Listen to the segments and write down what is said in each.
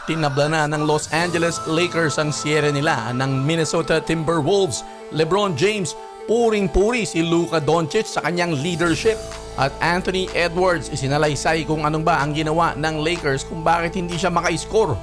Tinabla na ng Los Angeles Lakers ang siyere nila ng Minnesota Timberwolves. LeBron James, puring-puri si Luka Doncic sa kanyang leadership. At Anthony Edwards isinalaysay kung anong ba ang ginawa ng Lakers kung bakit hindi siya maka-score.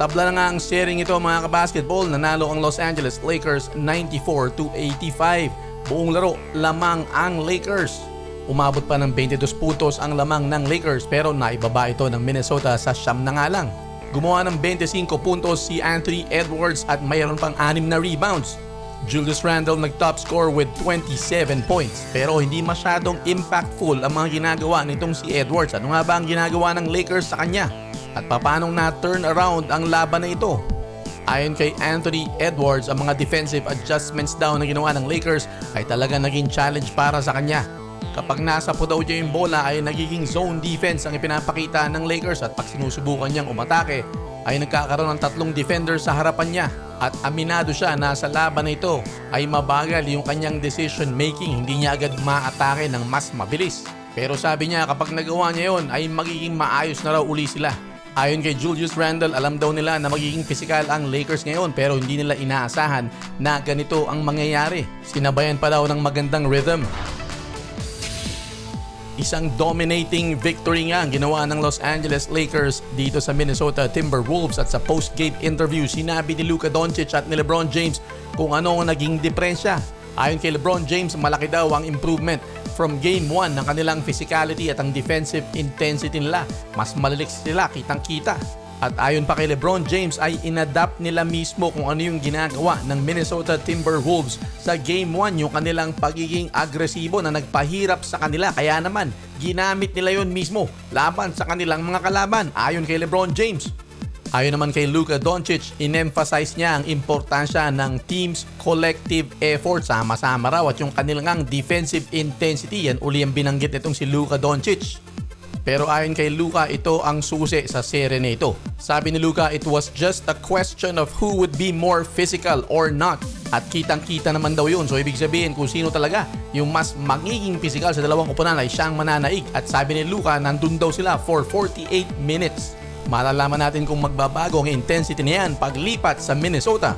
Tabla na nga ang sharing ito mga kabasketball. Nanalo ang Los Angeles Lakers 94-85. Buong laro, lamang ang Lakers. Umabot pa ng 22 puntos ang lamang ng Lakers pero naibaba ito ng Minnesota sa 9 na nga lang. Gumawa ng 25 puntos si Anthony Edwards at mayroon pang 6 na rebounds. Julius Randle nag-top score with 27 points pero hindi masyadong impactful ang mga ginagawa nitong si Edwards. Ano nga ba ang ginagawa ng Lakers sa kanya? At paanong na-turn around ang laban na ito? Ayon kay Anthony Edwards, ang mga defensive adjustments daw na ginawa ng Lakers ay talaga naging challenge para sa kanya. Kapag nasa po daw niya yung bola ay nagiging zone defense ang ipinapakita ng Lakers at pag sinusubukan niyang umatake ay nagkakaroon ng 3 defenders sa harapan niya. At aminado siya na sa laban na ito ay mabagal yung kanyang decision making, hindi niya agad maatake ng mas mabilis. Pero sabi niya kapag nagawa niya yon ay magiging maayos na raw uli sila. Ayon kay Julius Randle, alam daw nila na magiging physical ang Lakers ngayon pero hindi nila inaasahan na ganito ang mangyayari. Sinabayan pa daw ng magandang rhythm. Isang dominating victory nga ang ginawa ng Los Angeles Lakers dito sa Minnesota Timberwolves at sa post-game interview sinabi ni Luka Doncic at ni LeBron James kung ano ang naging diferensya. Ayon kay LeBron James, malaki daw ang improvement from Game 1 ng kanilang physicality at ang defensive intensity nila. Mas maliliks sila, kitang-kita. At ayon pa kay LeBron James ay inadapt nila mismo kung ano yung ginagawa ng Minnesota Timberwolves sa Game 1, yung kanilang pagiging agresibo na nagpahirap sa kanila. Kaya naman, ginamit nila yon mismo laban sa kanilang mga kalaban, ayon kay LeBron James. Ayon naman kay Luka Doncic, in-emphasize niya ang importansya ng team's collective effort. Sama-sama raw at yung kanilang defensive intensity, yan uli ang binanggit nitong si Luka Doncic. Pero ayon kay Luka, ito ang susi sa serye na ito. Sabi ni Luka, it was just a question of who would be more physical or not. At kitang-kita naman daw yun. So ibig sabihin kung sino talaga yung mas magiging physical sa dalawang koponan ay siyang mananaig. At sabi ni Luka, nandun daw sila for 48 minutes. Malalaman natin kung magbabago ang intensity niyan paglipat sa Minnesota.